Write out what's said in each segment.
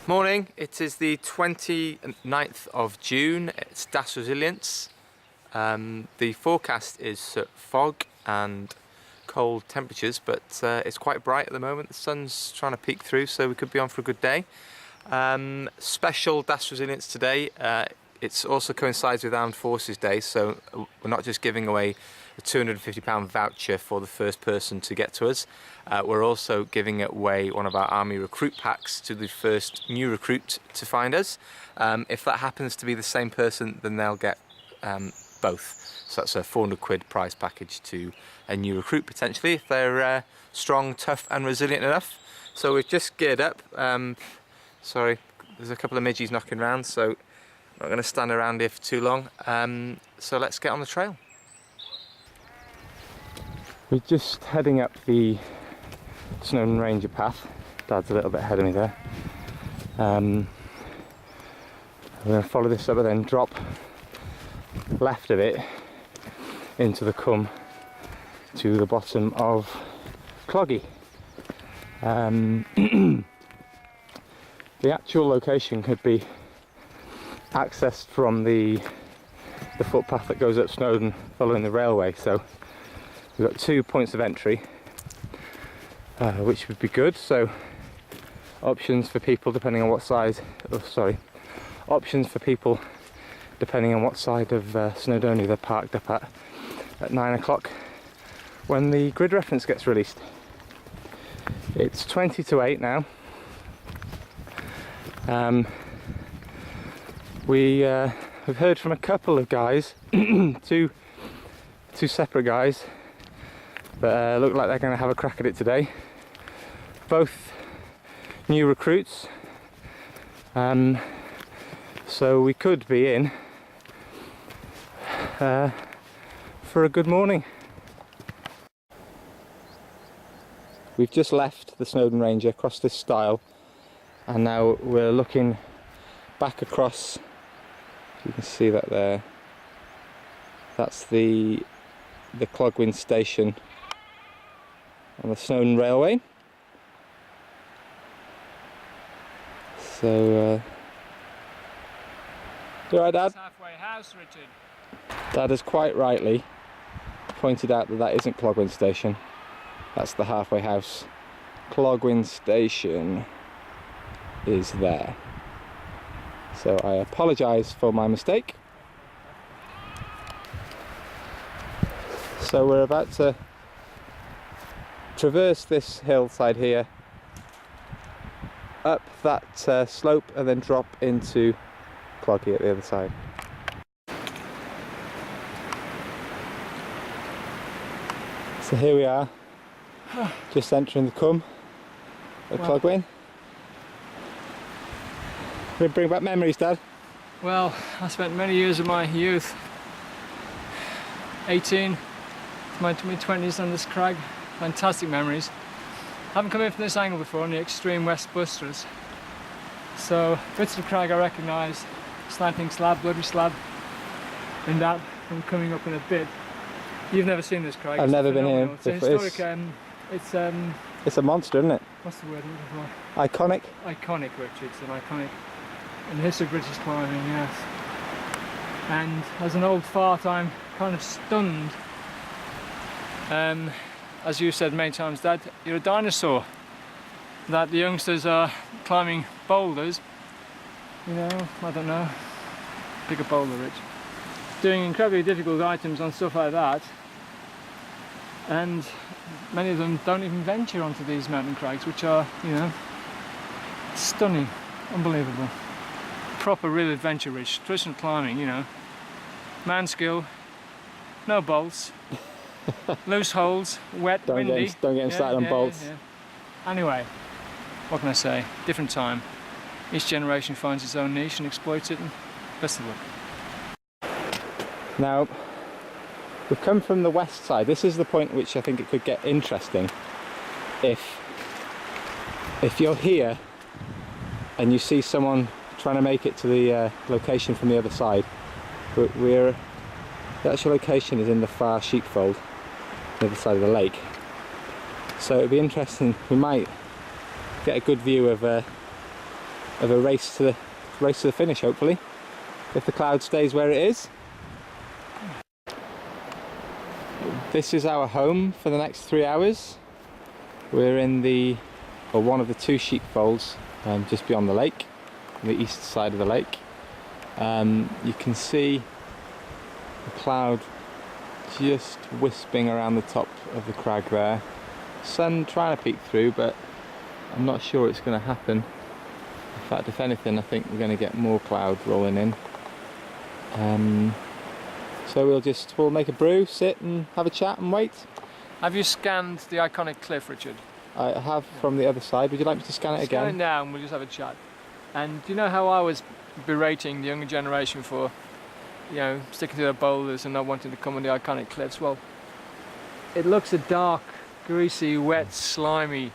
Morning, it is the 29th of June, it's DAS Resilience. The forecast is fog and cold temperatures, but it's quite bright at the moment. The sun's trying to peek through, so we could be on for a good day. Special DAS Resilience today. It also coincides with Armed Forces Day, so we're not just giving away a £250 voucher for the first person to get to us. We're also giving away one of our Army recruit packs to the first new recruit to find us. If that happens to be the same person, then they'll get both. So that's a £400 prize package to a new recruit potentially, if they're strong, tough and resilient enough. So we've just geared up. Sorry, there's a couple of midges knocking around, so I'm not going to stand around here for too long. So let's get on the trail. We're just heading up the Snowdon Ranger path. Dad's a little bit ahead of me there. We're going to follow this up and then drop left of it into the Cwm to the bottom of Cloggy. The actual location could be accessed from the footpath that goes up Snowdon following the railway. So we've got 2 points of entry, which would be good. So options for people depending on what side, options for people depending on what side of Snowdonia they're parked up at 9 o'clock when the grid reference gets released. It's 20 to 8 now. We've heard from a couple of guys, two separate guys, that look like they're going to have a crack at it today. Both new recruits, so we could be in for a good morning. We've just left the Snowdon Ranger, crossed this stile, and now we're looking back across. You can see that there. That's the Clogwyn station on the Snowdon Railway. So, you alright, Dad? Halfway house, Richard. Dad has quite rightly pointed out that that isn't Clogwyn station. That's the halfway house. Clogwyn station is there. So I apologise for my mistake. So we're about to traverse this hillside here, up that slope, and then drop into Cloggy at the other side. So here we are, just entering the Cwm at Clogwyn. Bring back memories, Dad? Well, I spent many years of my youth, 18 to my mid-20s on this crag. Fantastic memories. Haven't come in from this angle before on the extreme west busters. So bits of the crag I recognise, slanting slab, bloody slab, and that from coming up in a bit. You've never seen this crag. I've never been here. It's a historic, it's a monster, isn't it? What's the word I'm looking for? Iconic? Iconic, Richard. It's an iconic in the history of British climbing, yes. And as an old fart, I'm kind of stunned. As you said many times, Dad, you're a dinosaur. That the youngsters are climbing boulders, you know, I don't know, pick a boulder, Rich. Doing incredibly difficult items on stuff like that. And many of them don't even venture onto these mountain crags, which are, you know, stunning, unbelievable. Proper real adventure, Rich. Traditional climbing, you know. Man skill, no bolts, loose holes, wet, windy. Don't get him started on bolts. Yeah. Anyway, what can I say? Different time. Each generation finds its own niche and exploits it, and best of luck. Now, we've come from the west side. This is the point which I think it could get interesting. If you're here and you see someone trying to make it to the location from the other side, but the actual location is in the far sheepfold, the other side of the lake. So it'd be interesting. We might get a good view of of a race to the finish, hopefully, if the cloud stays where it is. This is our home for the next 3 hours. We're in one of the 2 sheepfolds just beyond the lake, on the east side of the lake. You can see the cloud just wisping around the top of the crag there. Sun trying to peek through, but I'm not sure it's going to happen. In fact, if anything, I think we're going to get more cloud rolling in. So we'll make a brew, sit and have a chat and wait. Have you scanned the iconic cliff, Richard? I have from the other side. Would you like me to scan it again? Scan it now and we'll just have a chat. And do you know how I was berating the younger generation for, sticking to their boulders and not wanting to come on the iconic cliffs? Well, it looks a dark, greasy, wet, slimy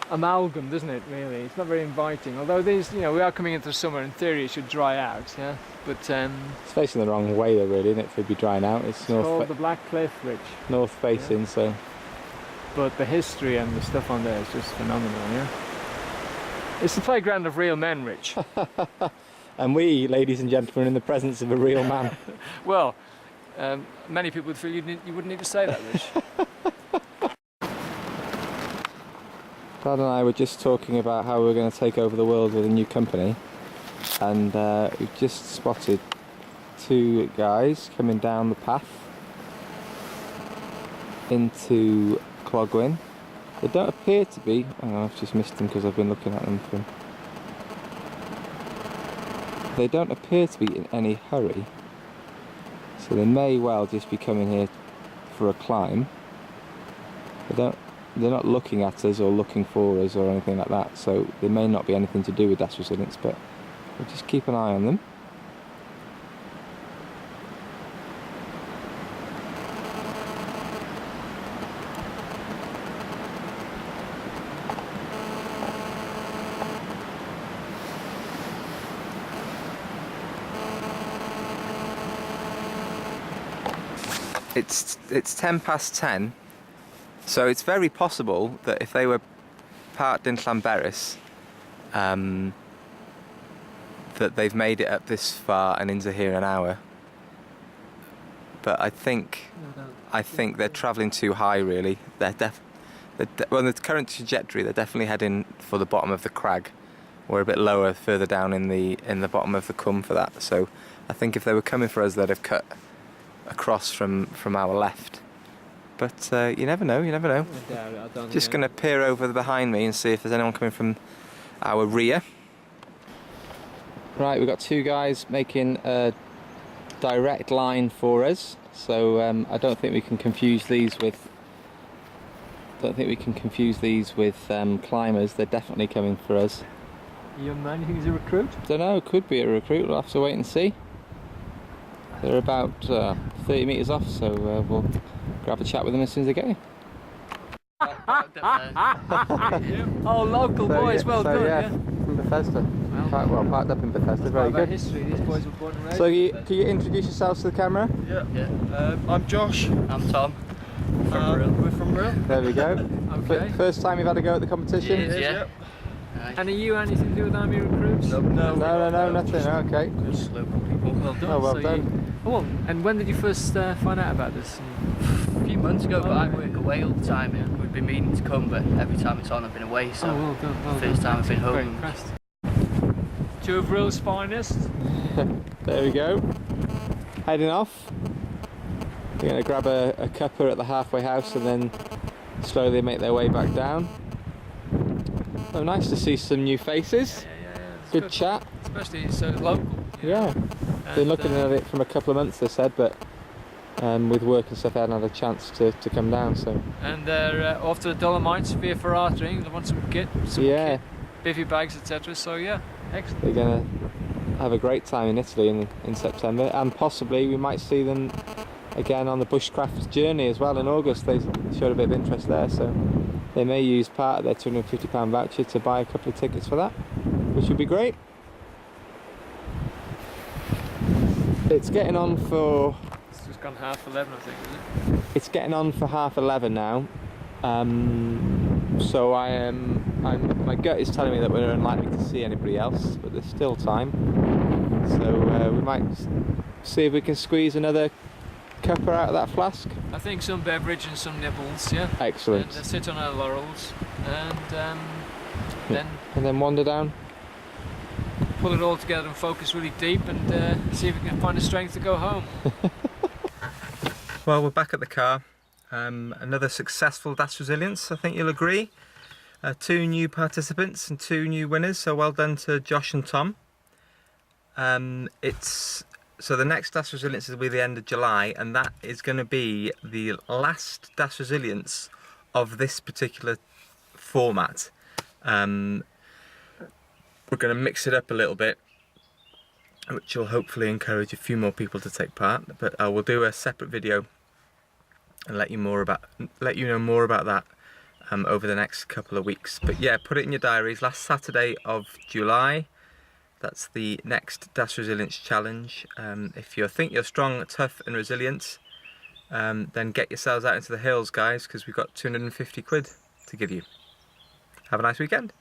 amalgam, doesn't it, really? It's not very inviting. Although these, we are coming into summer, in theory it should dry out, yeah? But it's facing the wrong way though, really, isn't it, for it to be drying out? It's called the Black Cliff, Rich. North facing, yeah. So. But the history and the stuff on there is just phenomenal, yeah? It's the playground of real men, Rich. And we, ladies and gentlemen, are in the presence of a real man. Well, many people would feel you wouldn't need to say that, Rich. Dad and I were just talking about how we're going to take over the world with a new company, and we've just spotted 2 guys coming down the path into Clogwyn. They don't appear to be, hang on, I've just missed them because I've been looking at them from. They don't appear to be in any hurry, so they may well just be coming here for a climb. They're not looking at us or looking for us or anything like that, so there may not be anything to do with DAS Resilience, but we'll just keep an eye on them. It's 10 past 10. So it's very possible that if they were parked in Llanberis, that they've made it up this far and into here in an hour. But I think they're travelling too high, really. Well, the current trajectory, they're definitely heading for the bottom of the crag. We're a bit lower, further down in the bottom of the Cwm for that. So I think if they were coming for us, they'd have cut across from our left. But you never know, you never know. Just going to peer over behind me and see if there's anyone coming from our rear. Right, we've got 2 guys making a direct line for us. So I don't think we can confuse these with. Climbers. They're definitely coming for us. Young man, you think he's a recruit? Don't know. Could be a recruit. We'll have to wait and see. They're about 30 metres off, so we'll grab a chat with them as soon as they get here. Oh, local boys, well done, yeah. From Bethesda. Well, parked up in Bethesda, very good. History, these boys were born and raised. So, can you introduce yourselves to the camera? Yeah. I'm Josh. I'm Tom. We're from Brill. There we go. Okay. First time you've had a go at the competition? Yeah. And are you anything to do with Army recruits? No, nothing. Okay. Just local people. Well done. Oh, well done. And when did you first find out about this? A few months ago, but I work away all the time. Yeah. We've been meaning to come, but every time it's on, I've been away. So well done. first time I've been home. Very impressed. 2 of Brill's finest. There we go. Heading off. We're going to grab a cuppa at the halfway house and then slowly make their way back down. Oh, nice to see some new faces. Yeah. Good chat. Especially so local. Yeah. Been looking at it from a couple of months, they said, but with work and stuff, I hadn't had a chance to come down. So. And they're off to the Dolomites via Ferrari. They want some kit, kit, bivvy bags, etc. So yeah, excellent. They're gonna have a great time in Italy in September, and possibly we might see them again on the bushcraft journey as well in August. They showed a bit of interest there, so they may use part of their £250 voucher to buy a couple of tickets for that, which would be great. It's getting on for... It's just gone 11:30, I think, isn't it? It's getting on for 11:30 now, so I am My gut is telling me that we're unlikely to see anybody else, but there's still time. So we might see if we can squeeze another cuppa out of that flask. I think some beverage and some nibbles, yeah. Excellent. And sit on our laurels and then wander down. pull it all together and focus really deep and see if we can find the strength to go home. Well, we're back at the car. Another successful DAS Resilience, I think you'll agree. 2 new participants and 2 new winners, so well done to Josh and Tom. So the next DAS Resilience will be the end of July, and that is going to be the last DAS Resilience of this particular format. We're going to mix it up a little bit, which will hopefully encourage a few more people to take part, but I will do a separate video and let you know more about that over the next couple of weeks. But yeah, put it in your diaries, last Saturday of July. That's the next DAS Resilience Challenge. If you think you're strong, tough and resilient, then get yourselves out into the hills, guys, because we've got 250 quid to give you. Have a nice weekend.